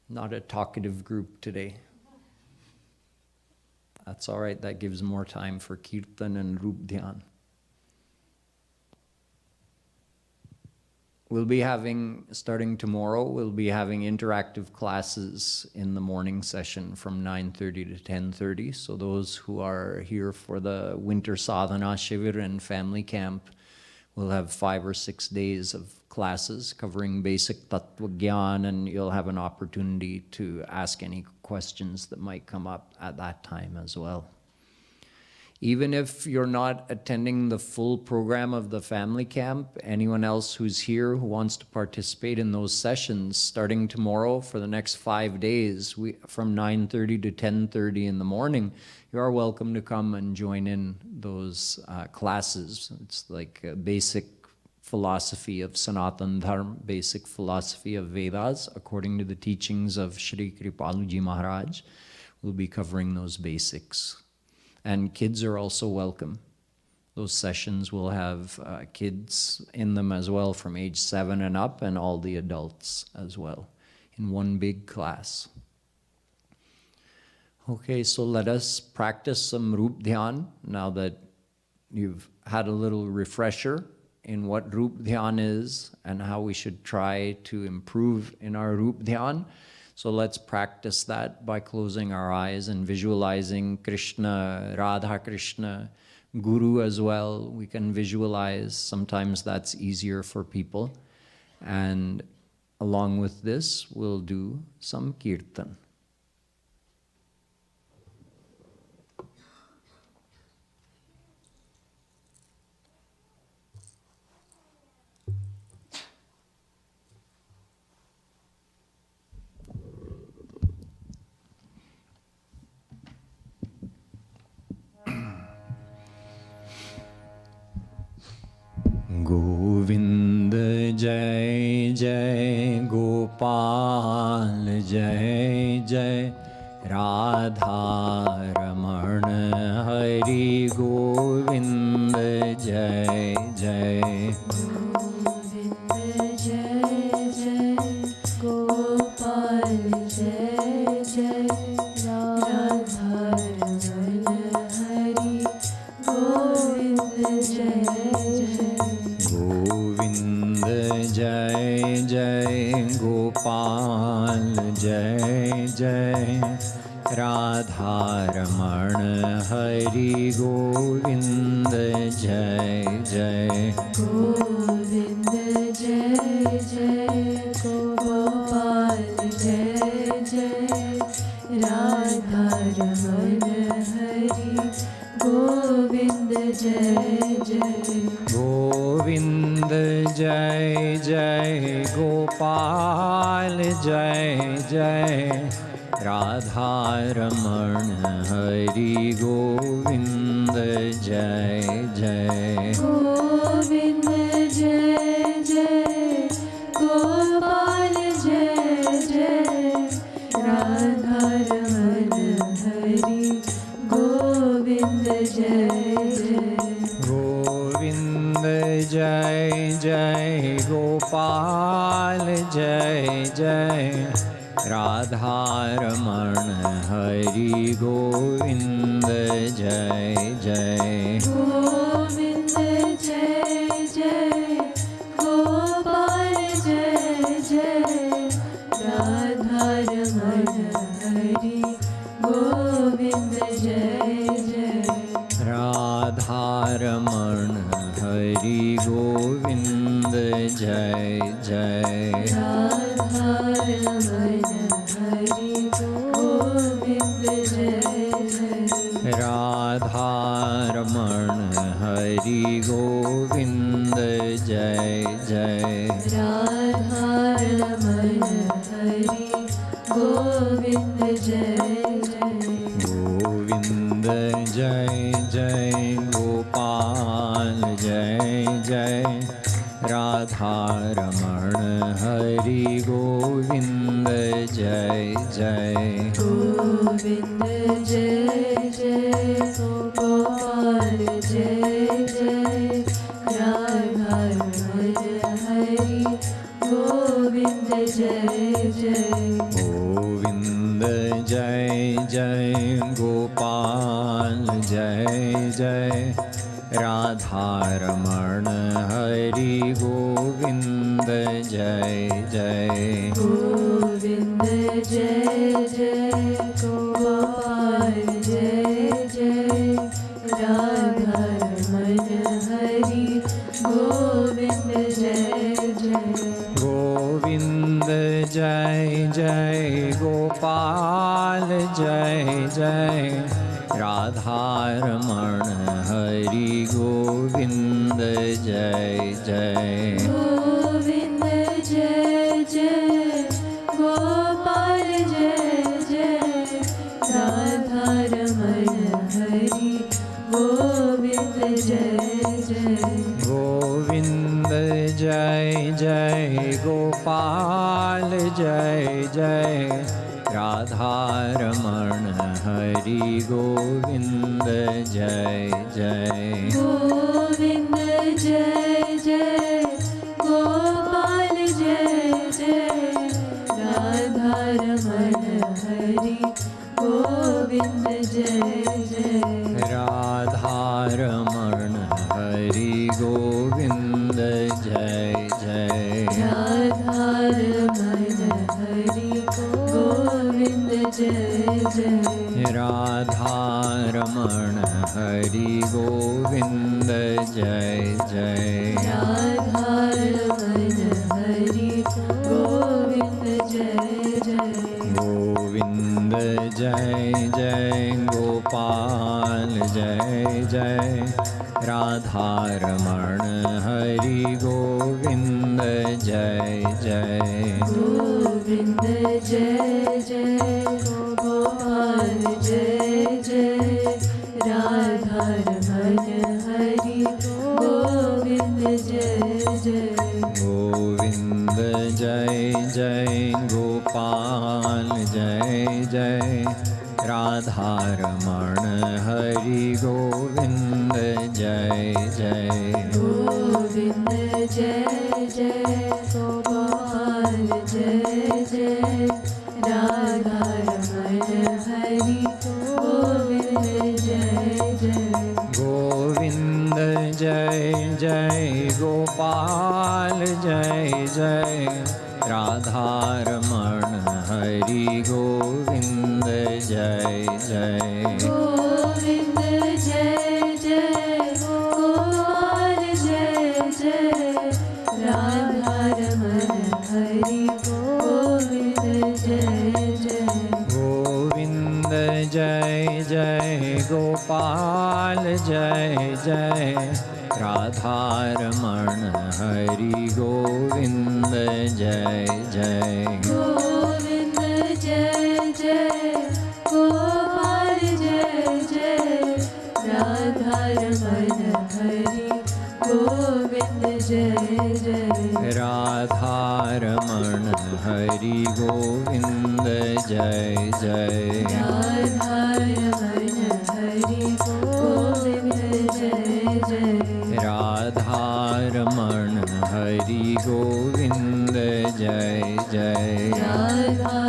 Not a talkative group today. That's all right, that gives more time for Kirtan and Rup Dhyan. We'll be having, starting tomorrow, we'll be having interactive classes in the morning session from 9:30 to 10:30. So those who are here for the winter sadhana shivir and family camp will have 5 or 6 days of classes covering basic tattva gyan, and you'll have an opportunity to ask any questions that might come up at that time as well. Even if you're not attending the full program of the family camp, anyone else who's here who wants to participate in those sessions, starting tomorrow for the next 5 days, from 9:30 to 10:30 in the morning, you are welcome to come and join in those classes. It's like a basic philosophy of Sanatan Dharma, basic philosophy of Vedas, according to the teachings of Shree Kripalu Ji Maharaj. We'll be covering those basics. And kids are also welcome. Those sessions will have kids in them as well from age 7 and up, and all the adults as well in one big class. Okay, so let us practice some Rup Dhyan now that you've had a little refresher in what Rup Dhyan is and how we should try to improve in our Rup Dhyan. So let's practice that by closing our eyes and visualizing Krishna, Radha Krishna, Guru as well. We can visualize. Sometimes that's easier for people. And along with this, we'll do some Kirtan. Govind Jai Jai Gopal Jai Hari Govind जय जय। गोविंद जय जय गोपाल जय जय राधा रमण हरि गोविंद जय जय। गोविंद जय जय गोपाल जय जय राधा रमण हरि गोविंद जय जय। गोविंद जय जय गोपाल जय जय राधा रमण हरि गोविंद जय जय। गोविंद जय जय गोपाल जय जय राधा रमण हरि गोविंद जय जय। गोविंद जय जय गोपाल जय जय राधा रमण हरि गोविंद जय जय। राधा रमण हरि गोविंद जय जय। राधा रमण हरि गोविंद जय जय। राधा रमण हरि गोविंद जय जय। राधा रमण हरि गोविंद जय जय। गोविंद जय जय गोपाल जय जय राधा रमण हरि गोविंद जय जय। गोविंद जय जय गोपाल जय जय राधा रमण हरि गोविंद जय जय। गोविंद जय जय गोपाल जय जय राधा रमण हरि गोविंद जय जय। गोविंद जय जय गोपाल जय जय राधा रमण हरि गोविंद जय जय। गोविंद जय जय गोपाल जय जय राधा रमण हरि गोविंद जय जय। गोविंद जय जय गोपाल जय जय राधा रमण हरि गोविंद जय जय। गोविंद जय जय गोपाल जय जय राधा रमण हरि गोविंद जय जय। गोविंद जय जय गोपाल जय जय राधा रमण हरि गोविंद जय जय। राधा रमण हरि गोविंद जय जय। राधा रमण हरि गोविंद जय जय। राधा रमण हरि गोविंद जय जय। राधा रमण हरि गोविंद जय जय। गोविंद जय जय गोपाल जय जय राधा रमण हरि गोविंद जय जय। गोविंद जय जय गोपाल जय जय राधा रमण हरि गोविंद जय जय। गोविंद जय जय गोपाल जय जय राधा रमण हरि गोविंद जय जय। गोविंद जय जय गोपाल जय जय राधा रमण हरि गोविंद जय जय। गोविंद जय जय गोपाल जय जय राधा रमण हरि गोविंद जय जय। गोपाल जय जय राधा रमण हरि गोविंद जय जय गोविंद जय जय गोपाल जय जय राधा रमण हरि गोविंद जय जय राधा रमण हरि गोविंद जय जय राधा रमण हरि गोविंद जय जय राधा रमण हरि गोविंद जय जय राधा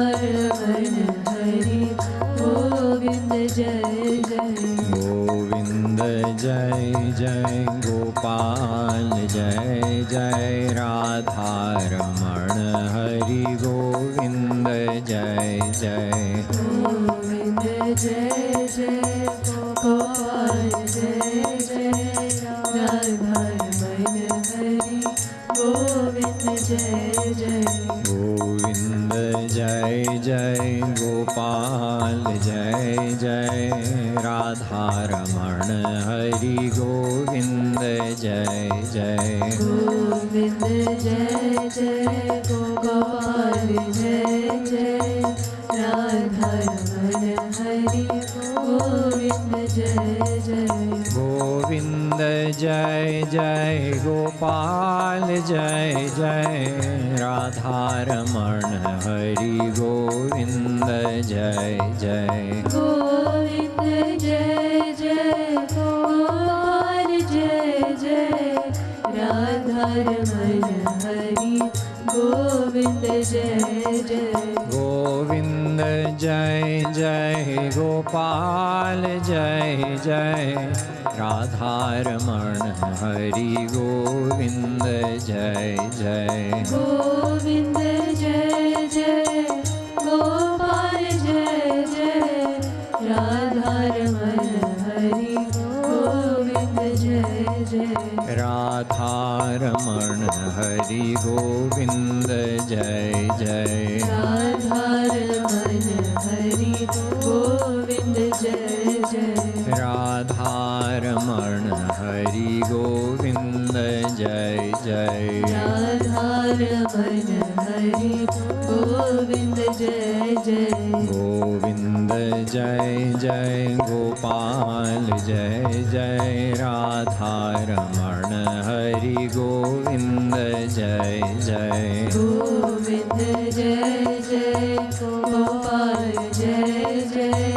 रमण हरि गोविंद जय जय गोविंद जय जय गोपाल जय जय राधा रमण हरि गोविंद जय जय गोविंद जय जय गोपाल जय जय राधा रमण हरि गोविंद जय जय गोविंद जय जय गोपाल जय जय राधा रमण हरि गोविंद जय जय गोविंद जय जय गोपाल जय जय राधा रमण हरि गोविंद जय जय गोविंद जय जय गोपाल जय जय राधा रमण हरि गोविंद जय जय गोविंद जय जय गोपाल जय जय राधा रमण हरि गोविंद जय जय गोविंद जय जय गोपाल जय जय राधा रमण हरि गोविंद जय जय गोविंद जय जय गोपाल जय जय राधा रमण हरि गोविंद जय जय राधा रमण हरि गोविंद जय जय राधा रमण हरि गोविंद जय जय राधा रमण हरि गोविंद जय जय राधा रमण हरि गोविंद जय जय गोविंद जय जय गोपाल जय जय राधा रमण हरि गोविंद जय जय गोविंद जय जय गोपाल जय जय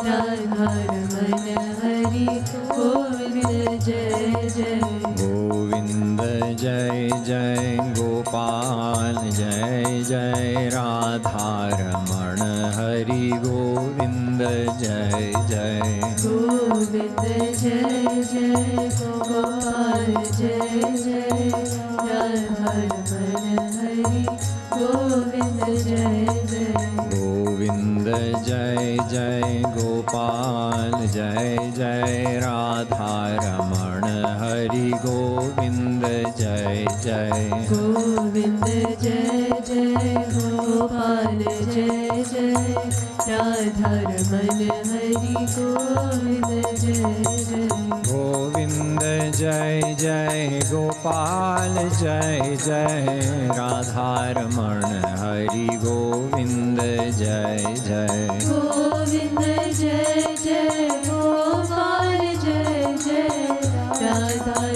राधा रमण हरि गोविंद जय जय गोविंद जय जय गोपाल जय जय राधा रमण हरि गोविंद जय जय गोविंद जय जय गोपाल जय जय राधा रमण हरि गोविंद जय जय गोविंद जय जय गोपाल जय जय राधा रमण हरि गोविंद जय जय गोविंद जय जय गोपाल जय जय राधा रमण हरि गोविंद जय जय गोविंद जय जय गोपाल जय जय राधा रमण हरि गोविंद जय जय गोविंद जय जय गोपाल जय जय राधा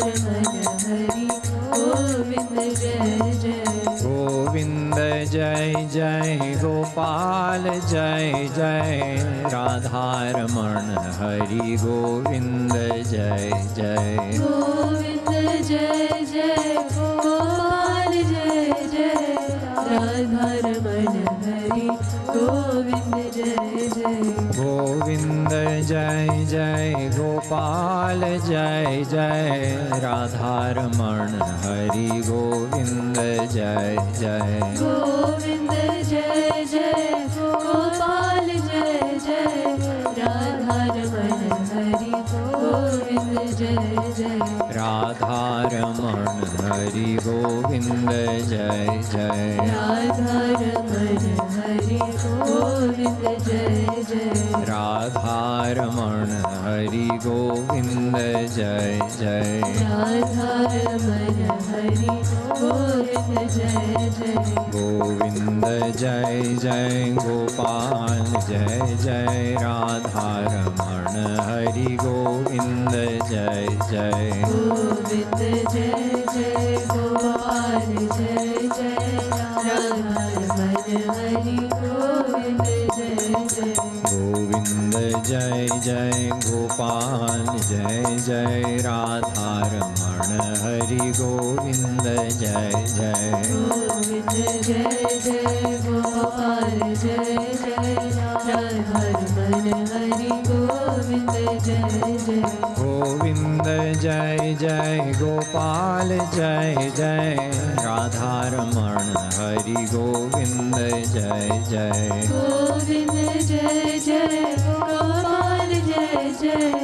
रमण हरि गोविंद जय जय गोविंद जय जय गोपाल जय जय राधा रमण हरि गोविंद जय जय गोविंद जय जय गोपाल जय जय राधा रमण हरि गोविंद जय जय गोविंद जय जय गोपाल जय जय राधा रमण हरि गोविंद जय जय गोविंद जय जय गोपाल जय जय राधा रमण हरि गोविंद गोविंद जय जय राधा रमण हरि गोविंद जय जय राधा रमण हरि गोविंद जय जय राधा रमण हरि गोविंद जय जय राधा रमण हरि गोविंद जय जय गोविंद जय जय गोपाल जय जय राधा रमण हरि गोविंद जय जय गोविंद जय जय गोपाल जय जय राधा रमण हरि गोविंद जय जय गोविंद जय जय गोपाल जय जय राधा रमण हरि गोविंद जय जय गोविंद जय जय गोपाल जय जय राधा रमण हरि गोविंद जय जय गोविंद जय जय गोपाल जय जय राधा रमण हरि गोविंद जय जय गोविंद जय जय गोपाल जय जय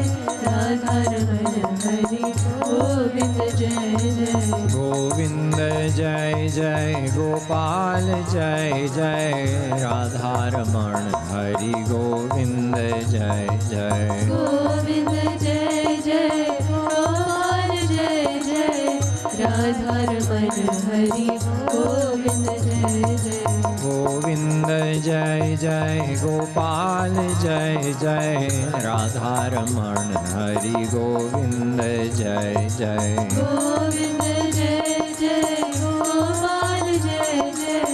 राधा रमण हरि गोविंद जय जय गोविंद जय जय गोपाल जय जय राधा रमण हरि गोविंद जय जय गोविंद जय जय गोपाल जय जय राधा रमण हरि गोविंद जय जय गोविंद जय जय गोपाल जय जय राधा रमण हरि गोविंद जय जय गोविंद जय जय गोपाल जय जय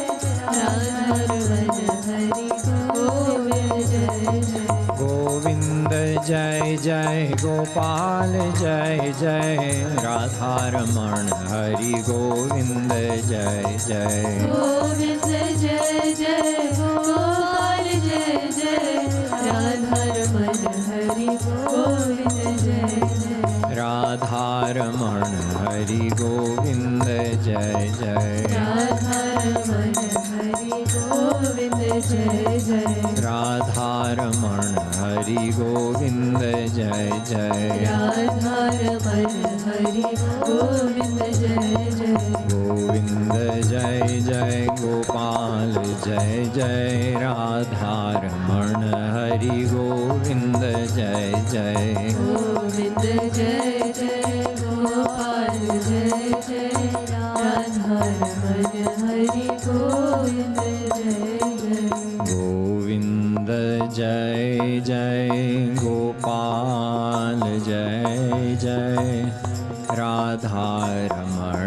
राधा रमण हरि गोविंद जय जय गोविंद जय जय गोपाल जय जय राधा रमण हरि गोविंद जय जय गोविंद जय जय गोपाल जय जय राधा रमण हरि गोविंद जय जय राधा रमण हरि गोविंद जय जय राधा रमण हरि गोविंद जय जय राधा रमण हरि गोविंद जय जय राधा रमण हरि गोविंद जय जय गोविंद जय जय गोपाल जय जय राधा रमण हरि गोविंद जय जय गोविंद जय जय गोपाल जय जय राधा रमण हरि गोविंद जय जय गोविंद जय जय गोपाल जय जय राधा रमण